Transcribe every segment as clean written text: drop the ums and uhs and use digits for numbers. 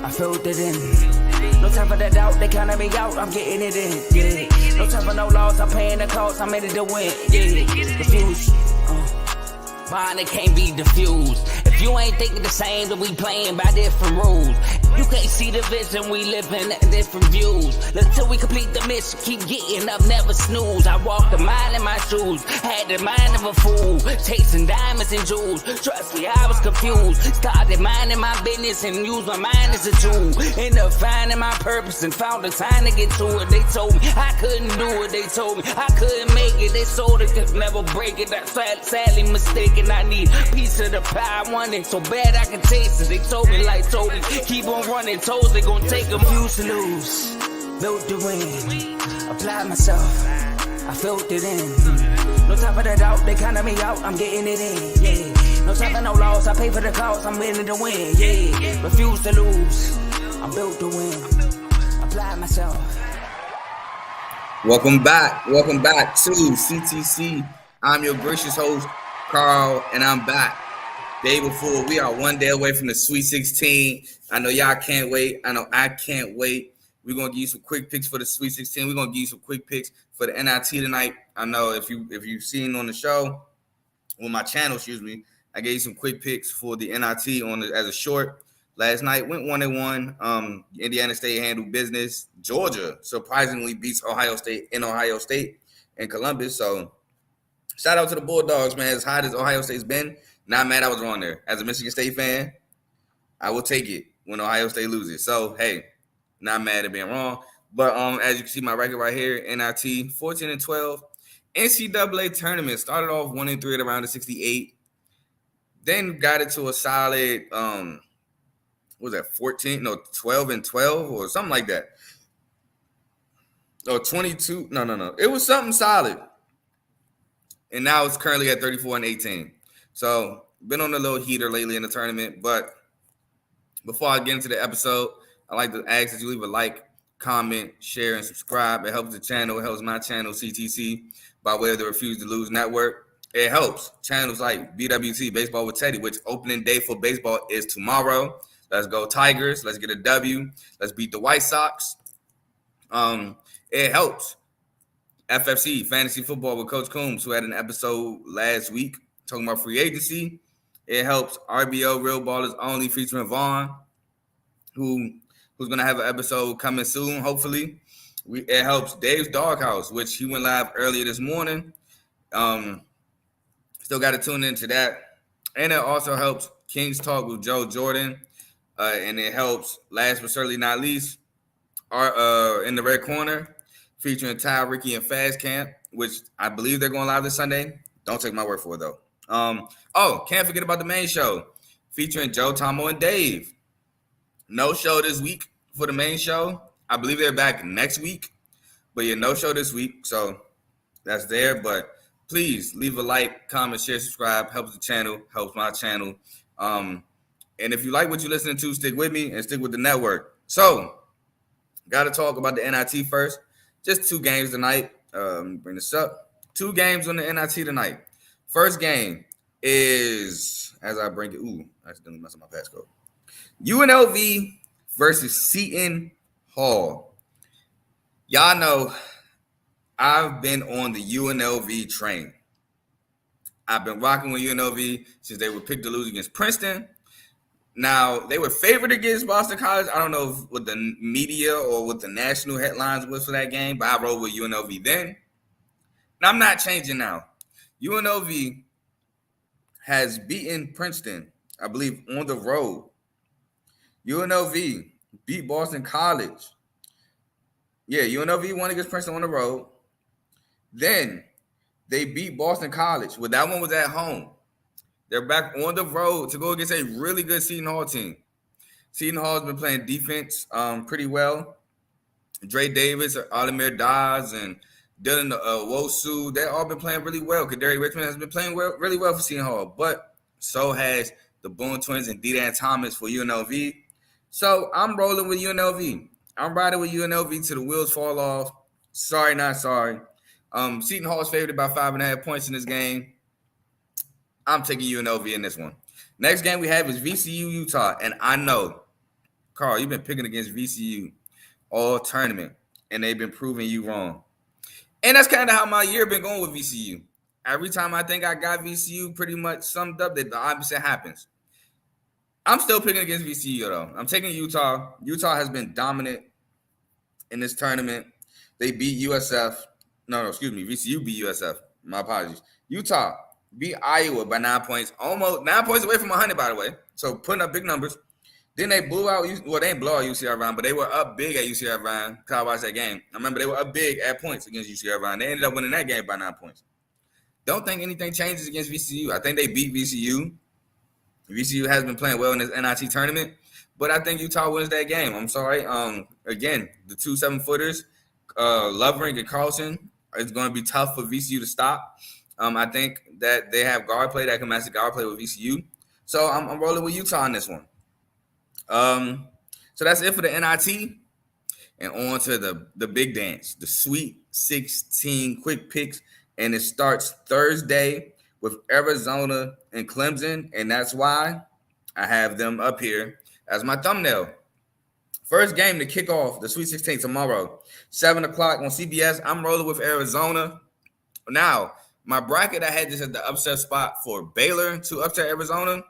I filled it in. No time for that doubt, they counted me out, I'm getting it in, yeah. No time for no loss, I'm paying the cost, I'm in it to win, yeah. Diffuse, mine, it can't be diffused. If you ain't thinking the same, then we playing by different rules. You can't see the vision, we living in different views. Until we complete the mission, keep getting up, never snooze. I walked a mile in my shoes, had the mind of a fool, chasing diamonds and jewels. Trust me, I was confused. Started minding my business and used my mind as a tool. Ended up finding my purpose and found the time to get to it. They told me I couldn't do it, they told me I couldn't make it. They sold it, could never break it. That's sadly mistaken. I need a piece of the pie, I want it so bad I can taste it. They told me like Toby, keep on running, toes they gon' take them. Used to lose, built to win, applied myself, I filled it in. No time for the doubt, they counted me out, I'm getting it in, yeah. No time for no loss, I pay for the cost, I'm winning to win, yeah. Refuse to lose, I'm built to win, applied myself. Welcome back to CTC. I'm your gracious host, Carl, and I'm back. Day before, we are one day away from the Sweet 16. I know y'all can't wait. I know I can't wait. We're gonna give you some quick picks for the Sweet 16. We're gonna give you some quick picks for the NIT tonight. I know if you've seen on the show, on my channel, I gave you some quick picks for the NIT as a short. Last night went 1-1. Indiana State handled business. Georgia surprisingly beats Ohio State and Columbus. So shout out to the Bulldogs, man. As hot as Ohio State's been, not mad I was wrong there. As a Michigan State fan, I will take it when Ohio State loses. So, hey, not mad at being wrong. But as you can see my record right here, NIT 14-12. NCAA tournament started off 1-3 at around the 68. Then got it to a solid, 12-12 or something like that. Or 22. No. It was something solid. And now it's currently at 34-18. So, been on a little heater lately in the tournament. But before I get into the episode, I like to ask that you leave a like, comment, share, and subscribe. It helps the channel. It helps my channel, CTC, by way of the Refuse to Lose Network. It helps channels like BWT, Baseball with Teddy, which opening day for baseball is tomorrow. Let's go Tigers. Let's get a W. Let's beat the White Sox. It helps FFC, Fantasy Football with Coach Coombs, who had an episode last week talking about free agency. It helps RBO, Real Ballers Only, featuring Vaughn, who's going to have an episode coming soon, hopefully. It helps Dave's Doghouse, which he went live earlier this morning. Still got to tune into that. And it also helps King's Talk with Joe Jordan. And it helps, last but certainly not least, in the red corner, featuring Ty, Ricky, and Fast Camp, which I believe they're going live this Sunday. Don't take my word for it, though. Can't forget about the main show, featuring Joe, Tomo, and Dave. No show this week for the main show. I believe they're back next week. But yeah, no show this week. So that's there. But please leave a like, comment, share, subscribe. Helps the channel, helps my channel. And if you like what you're listening to, stick with me and stick with the network. So, got to talk about the NIT first. Just 2 games tonight. Let me bring this up. 2 games on the NIT tonight. First game is, as I bring it, I accidentally messed up my passcode. UNLV versus Seton Hall. Y'all know I've been on the UNLV train. I've been rocking with UNLV since they were picked to lose against Princeton. Now, they were favored against Boston College. I don't know what the media or what the national headlines was for that game, but I rode with UNLV then. And I'm not changing now. UNLV has beaten Princeton, I believe, on the road. UNLV beat Boston College. Yeah, UNLV won against Princeton on the road. Then they beat Boston College. Well, that one was at home. They're back on the road to go against a really good Seton Hall team. Seton Hall has been playing defense pretty well. Dre Davis, Alamir Dawes, and Dylan Wosu, they've all been playing really well. Kadari Richmond has been playing really well for Seton Hall, but so has the Boone Twins and D-Dan Thomas for UNLV. So I'm rolling with UNLV. I'm riding with UNLV till the wheels fall off. Sorry, not sorry. Seton Hall is favored by 5.5 points in this game. I'm taking UNLV in this one. Next game we have is VCU Utah, and I know Carl, you've been picking against VCU all tournament, and they've been proving you wrong. And that's kind of how my year been going with VCU. Every time I think I got VCU pretty much summed up, that the opposite happens. I'm still picking against VCU, though. I'm taking Utah. Utah has been dominant in this tournament. They beat USF. No, excuse me. VCU beat USF. My apologies. Utah beat Iowa by 9 points. Almost 9 points away from 100, by the way. So putting up big numbers. Then they blew out, well, they didn't blow out UCR Ryan, but they were up big at UCR Ryan. Because I watched that game. I remember they were up big at points against UCR Ryan. They ended up winning that game by 9 points. Don't think anything changes against VCU. I think they beat VCU. VCU has been playing well in this NIT tournament, but I think Utah wins that game. I'm sorry. Again, the 2 7-footers, Lovering and Carlson, it's going to be tough for VCU to stop. I think that they have guard play that can match the guard play with VCU. So I'm rolling with Utah on this one. So that's it for the NIT. And on to the big dance, the Sweet 16 Quickpicks. And it starts Thursday with Arizona and Clemson. And that's why I have them up here as my thumbnail. First game to kick off the Sweet 16 tomorrow, 7 o'clock on CBS. I'm rolling with Arizona. Now, my bracket, I had this at the upset spot for Baylor to upset Arizona.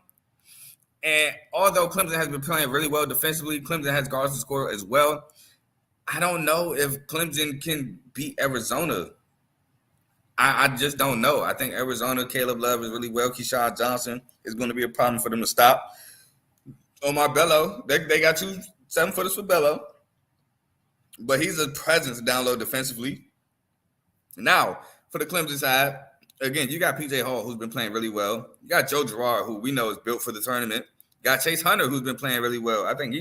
And although Clemson has been playing really well defensively, Clemson has guards to score as well. I don't know if Clemson can beat Arizona. I just don't know. I think Arizona, Caleb Love is really well. Keyshawn Johnson is going to be a problem for them to stop. Omar Bello, they got 2 7-footers for Bello, but he's a presence down low defensively. Now, for the Clemson side, again, you got PJ Hall, who's been playing really well. You got Joe Girard, who we know is built for the tournament. You got Chase Hunter, who's been playing really well. I think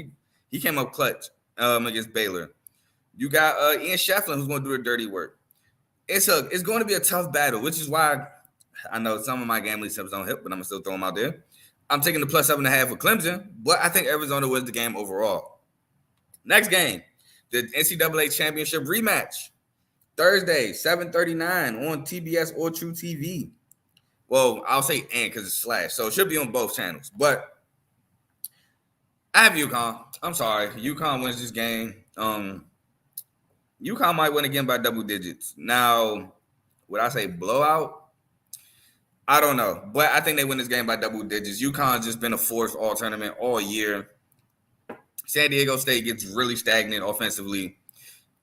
he came up clutch against Baylor. You got Ian Shefflin, who's going to do the dirty work. It's going to be a tough battle, which is why I know some of my gambling steps don't hit, but I'm going to still throw them out there. I'm taking the plus 7.5 for Clemson, but I think Arizona wins the game overall. Next game, the NCAA Championship rematch. Thursday, 7:39 on TBS or True TV. Well, I'll say and because it's slash, so it should be on both channels. But I have UConn. I'm sorry. UConn wins this game. UConn might win again by double digits. Now, would I say blowout? I don't know. But I think they win this game by double digits. UConn's just been a force all tournament all year. San Diego State gets really stagnant offensively.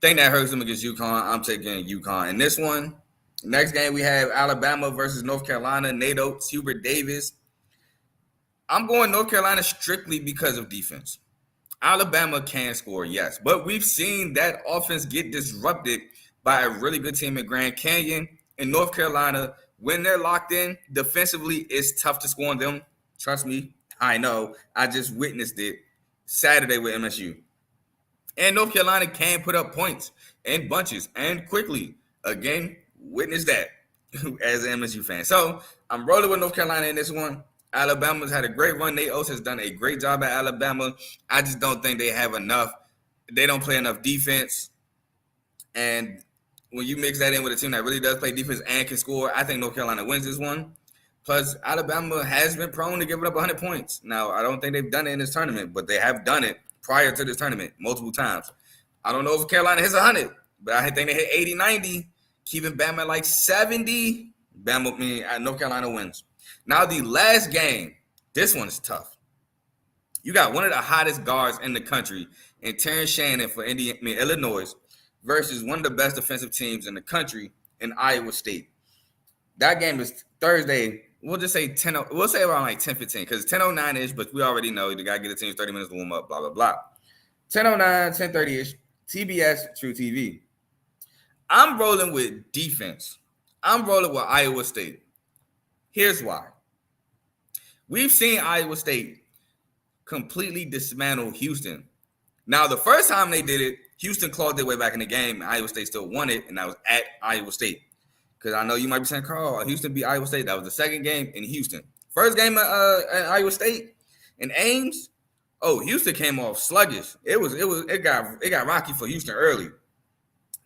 Think that hurts them against UConn. I'm taking UConn. In this one, next game we have Alabama versus North Carolina. Nate Oates, Hubert Davis. I'm going North Carolina strictly because of defense. Alabama can score, yes. But we've seen that offense get disrupted by a really good team at Grand Canyon. In North Carolina, when they're locked in, defensively, it's tough to score on them. Trust me, I know. I just witnessed it Saturday with MSU. And North Carolina can put up points in bunches and quickly. Again, witness that as an MSU fan. So I'm rolling with North Carolina in this one. Alabama's had a great run. Nate Oates has done a great job at Alabama. I just don't think they have enough. They don't play enough defense. And when you mix that in with a team that really does play defense and can score, I think North Carolina wins this one. Plus, Alabama has been prone to giving up 100 points. Now, I don't think they've done it in this tournament, but they have done it prior to this tournament multiple times. I don't know if Carolina hits 100, but I think they hit 80, 90, keeping Bama at like 70. North Carolina wins. Now, the last game, this one is tough. You got one of the hottest guards in the country in Terrence Shannon for Illinois versus one of the best defensive teams in the country in Iowa State. That game is Thursday. We'll just say 10. We'll say around like 10:15 because it's 10:09-ish, but we already know the guy get the team 30 minutes to warm up, blah, blah, blah. 10:09, 10:30-ish, TBS, True TV. I'm rolling with defense. I'm rolling with Iowa State. Here's why. We've seen Iowa State completely dismantle Houston. Now, the first time they did it, Houston clawed their way back in the game. Iowa State still won it, and that was at Iowa State. Because I know you might be saying, Carl, Houston beat Iowa State. That was the second game in Houston. First game at Iowa State in Ames. Oh, Houston came off sluggish. It got rocky for Houston early.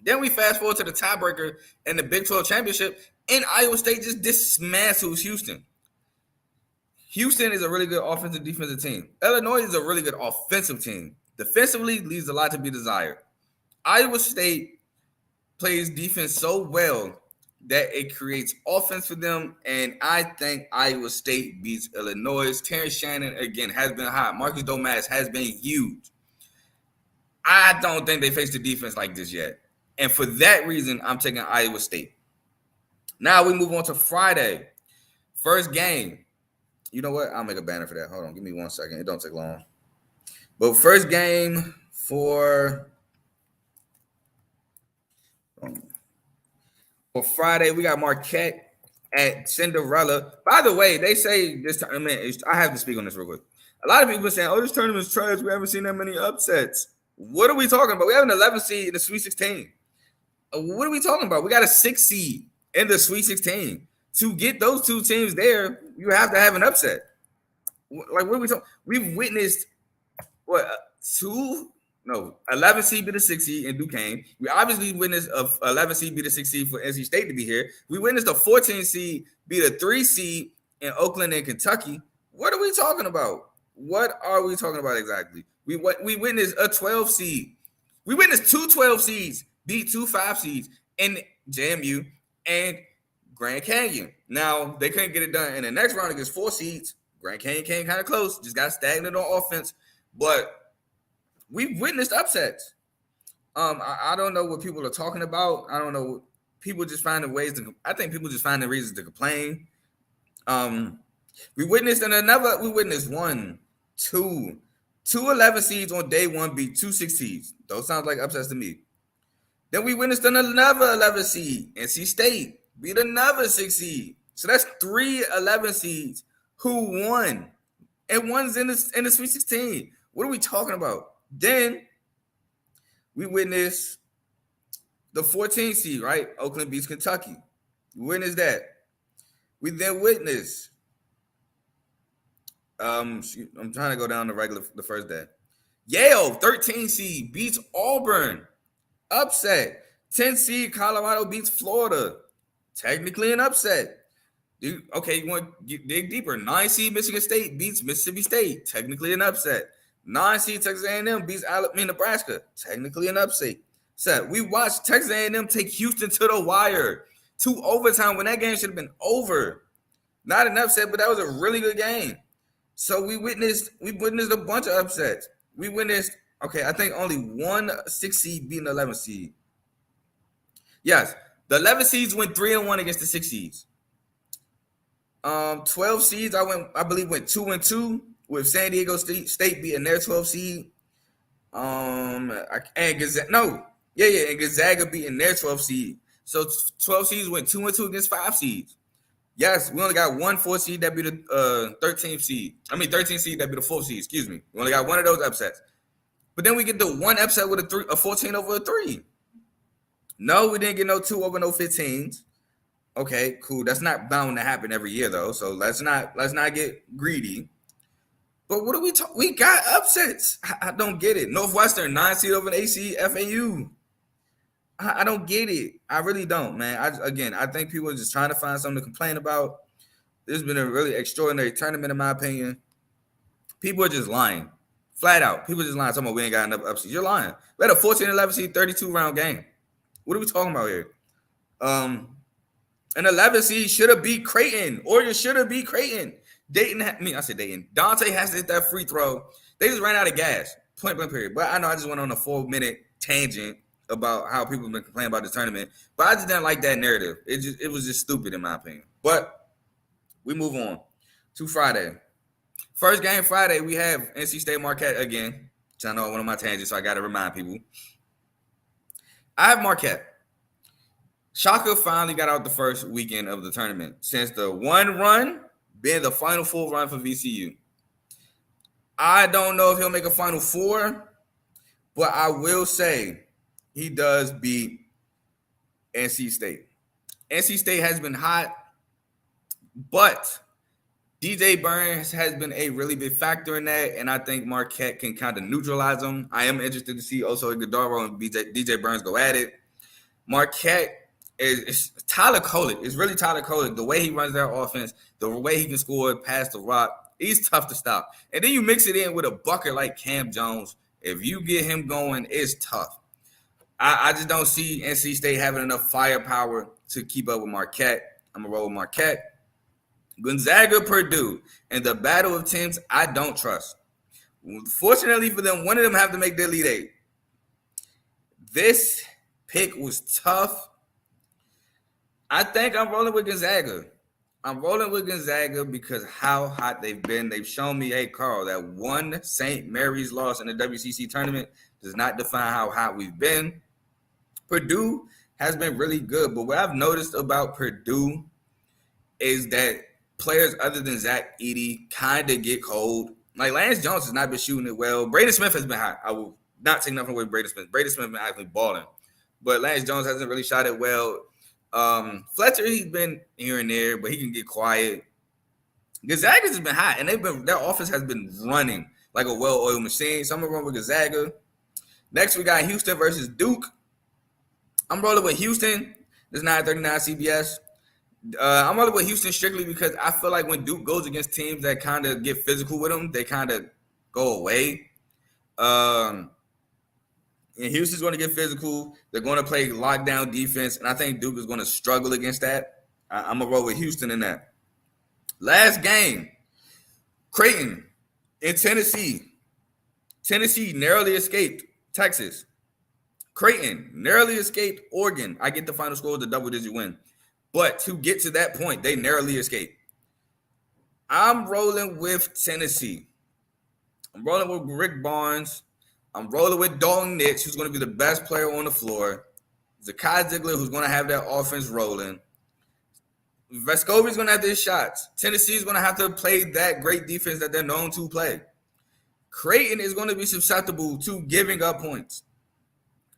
Then we fast forward to the tiebreaker in the Big 12 championship, and Iowa State just dismantles Houston. Houston is a really good offensive defensive team. Illinois is a really good offensive team. Defensively, leaves a lot to be desired. Iowa State plays defense so well that it creates offense for them, and I think Iowa State beats Illinois. Terrence Shannon, again, has been hot. Marcus Domask has been huge. I don't think they faced a defense like this yet. And for that reason, I'm taking Iowa State. Now we move on to Friday. First game. You know what? I'll make a banner for that. Hold on. Give me 1 second. It don't take long. But first game for Friday, we got Marquette at Cinderella. By the way, they say this tournament, I have to speak on this real quick. A lot of people are saying, oh, this tournament's trash. We haven't seen that many upsets. What are we talking about? We have an 11 seed in the Sweet 16. What are we talking about? We got a 6 seed in the Sweet 16. To get those two teams there, you have to have an upset. Like, what are we talking? We've witnessed, 11 seed beat a 6 seed in Duquesne. We obviously witnessed a 11 seed beat a 6 seed for NC State to be here. We witnessed a 14 seed beat a 3 seed in Oakland and Kentucky. What are we talking about? What are we talking about exactly? We witnessed a 12 seed. We witnessed 2 12 seeds beat 2 5 seeds in JMU and Grand Canyon. Now, they couldn't get it done in the next round against 4 seeds. Grand Canyon came kind of close, just got stagnant on offense. But we've witnessed upsets. I don't know what people are talking about. I don't know. People just finding ways to. I think people just finding reasons to complain. We witnessed 2 11 seeds on day one beat 2 6 seeds. Those sounds like upsets to me. Then we witnessed another 11 seed. NC State beat another 6 seed. So that's 3 11 seeds who won. And one's in the Sweet 16. What are we talking about? Then we witnessed the 14 seed, right? Oakland beats Kentucky. We witnessed that. We then witnessed I'm trying to go down the first day. Yale, 13 seed, beats Auburn. Upset. 10 seed, Colorado beats Florida. Technically an upset. Okay, you want to dig deeper. 9 seed, Michigan State beats Mississippi State. Technically an upset. 9 seed, Texas A&M beats Nebraska. Technically an upset. We watched Texas A&M take Houston to the wire. 2 overtime when that game should have been over. Not an upset, but that was a really good game. So we witnessed a bunch of upsets. We witnessed, I think only 1 6 seed beating the 11 seed. Yes, the 11 seeds went 3-1 against the 6 seeds. 12 seeds, I believe went 2-2 with San Diego State beating their 12 seed. And Gonzaga beating their 12 seed. So 12 seeds went 2-2 against 5 seeds. Yes, we only got 1 4 seed that beat the 13th seed. 13 seed that beat the 4th seed. Excuse me. We only got 1 of those upsets. But then we get the 1 upset with a 14 over a 3. No, we didn't get no 2 over no 15s. Okay, cool. That's not bound to happen every year though. So let's not get greedy. But what are we talking? We got upsets. I don't get it. Northwestern 9 seed over an 8 seed FAU. I don't get it. I really don't, man. I think people are just trying to find something to complain about. This has been a really extraordinary tournament, in my opinion. People are just lying. Flat out. People are just lying. Talking about we ain't got enough upsets. You're lying. We had a 14-11 seed, 32-round game. What are we talking about here? An 11 seed should have beat Creighton. Oregon should have beat Creighton. Dayton. Dante has to hit that free throw. They just ran out of gas. Point blank period. But I know I just went on a 4-minute tangent about how people have been complaining about the tournament, but I just didn't like that narrative. It was just stupid in my opinion. But we move on to Friday. First game Friday, we have NC State Marquette again. Which I know I went on my tangent, so I got to remind people. I have Marquette. Shaka finally got out the first weekend of the tournament since the 1 run being the final 4 run for VCU. I don't know if he'll make a final 4, but I will say he does beat NC State. NC State has been hot, but DJ Burns has been a really big factor in that, and I think Marquette can kind of neutralize them. I am interested to see also Iguodala and DJ Burns go at it. Marquette is Tyler Kolek. It's really Tyler Kolek. The way he runs their offense, the way he can score past the rock, he's tough to stop. And then you mix it in with a bucket like Cam Jones, If you get him going, it's tough. I just don't see NC State having enough firepower to keep up with Marquette. I'm going to roll with Marquette. Gonzaga, Purdue. And the battle of teams, I don't trust. Fortunately for them, one of them have to make the Elite Eight. This pick was tough. I think I'm rolling with Gonzaga. I'm rolling with Gonzaga because how hot they've been. They've shown me, hey, Carl, that one St. Mary's loss in the WCC tournament does not define how hot we've been. Purdue has been really good, but what I've noticed about Purdue is that players other than Zach Edey kind of get cold. Like Lance Jones has not been shooting it well. Braden Smith has been hot. I will not take nothing away from Braden Smith. Braden Smith has been actually balling. But Lance Jones hasn't really shot it well. Fletcher, he's been here and there, but he can get quiet. Gonzaga has been hot, and their offense has been running like a well-oiled machine. So I'm gonna run with Gonzaga. Next, we got Houston versus Duke. I'm rolling with Houston. This is 939 CBS. I'm rolling with Houston strictly because I feel like when Duke goes against teams that kind of get physical with them, they kind of go away. And Houston's going to get physical. They're going to play lockdown defense, and I think Duke is going to struggle against that. I'm going to roll with Houston in that. Last game, Creighton in Tennessee. Tennessee narrowly escaped Texas. Creighton narrowly escaped Oregon. I get the final score with a double-digit win. But to get to that point, they narrowly escaped. I'm rolling with Tennessee. I'm rolling with Rick Barnes. I'm rolling with Dalton Nitch, who's going to be the best player on the floor. Zakai Ziegler, who's going to have that offense rolling. Vescovi's going to have his shots. Tennessee's going to have to play that great defense that they're known to play. Creighton is going to be susceptible to giving up points.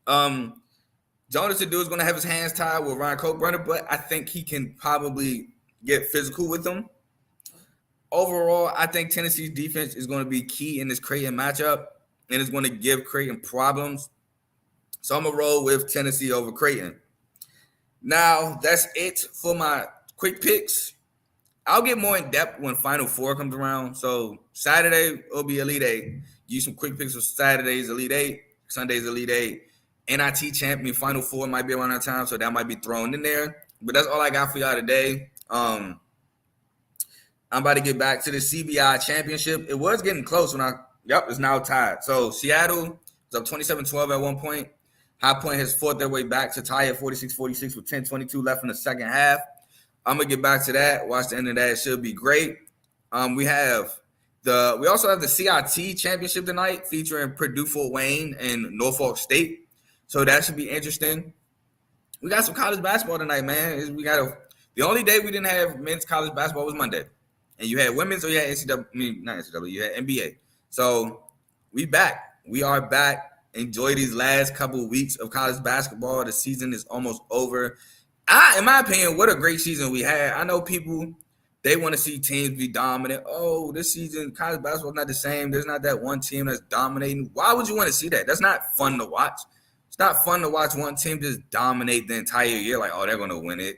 Jonas Adu is going to have his hands tied with Ryan Coburn, but I think he can probably get physical with them. Overall, I think Tennessee's defense is going to be key in this Creighton matchup, and it's going to give Creighton problems. So I'm going to roll with Tennessee over Creighton. Now, that's it for my quick picks. I'll get more in depth when Final Four comes around. So Saturday will be Elite Eight. Use some quick picks for Saturday's Elite Eight, Sunday's Elite Eight. NIT champion Final Four might be around that time, so that might be thrown in there. But that's all I got for y'all today. I'm about to get back to the CBI championship. It was getting close it's now tied. So Seattle was up 27-12 at one point. High Point has fought their way back to tie at 46-46 with 10:22 left in the second half. I'm gonna get back to that. Watch the end of that. It should be great. We also have the CIT championship tonight featuring Purdue Fort Wayne and Norfolk State. So that should be interesting. We got some college basketball tonight, man. The only day we didn't have men's college basketball was Monday. And you had women's, or you had you had NBA. So we back. We are back. Enjoy these last couple of weeks of college basketball. The season is almost over. In my opinion, what a great season we had. I know people, they want to see teams be dominant. Oh, this season, college basketball is not the same. There's not that one team that's dominating. Why would you want to see that? That's not fun to watch. It's not fun to watch one team just dominate the entire year like, oh, they're going to win it.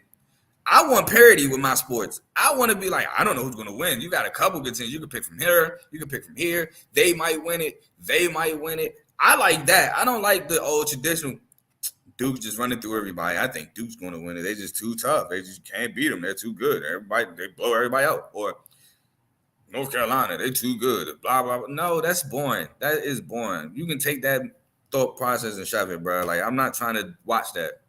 I want parity with my sports. I want to be like, I don't know who's going to win. You got a couple good teams. You can pick from here. You can pick from here. They might win it. They might win it. I like that. I don't like the old traditional Duke's just running through everybody. I think Duke's going to win it. They're just too tough. They just can't beat them. They're too good. They blow everybody out. Or North Carolina, they're too good. Blah, blah, blah. No, that's boring. That is boring. You can take that thought process and shove it, bro. Like, I'm not trying to watch that.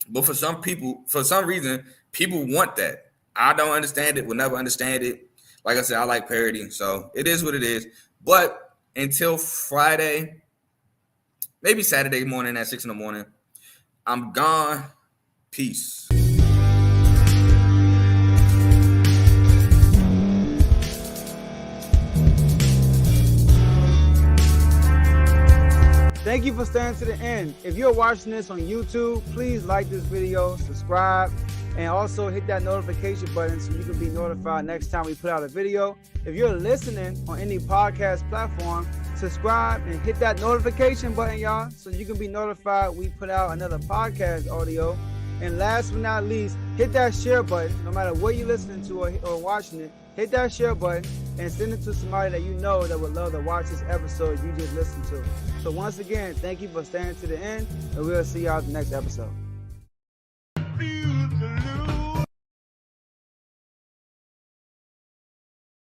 But for some people, for some reason, people want that. I don't understand it. Will never understand it. Like I said, I like parody. So it is what it is. But until Friday, maybe Saturday morning at 6 a.m, I'm gone. Peace. Thank you for staying to the end. If you're watching this on YouTube, please like this video, subscribe, and also hit that notification button so you can be notified next time we put out a video. If you're listening on any podcast platform, subscribe and hit that notification button, y'all, so you can be notified we put out another podcast audio. And last but not least, hit that share button. No matter what you're listening to or watching it, hit that share button and send it to somebody that you know that would love to watch this episode you just listened to. So once again, thank you for staying to the end, and we'll see y'all at the next episode.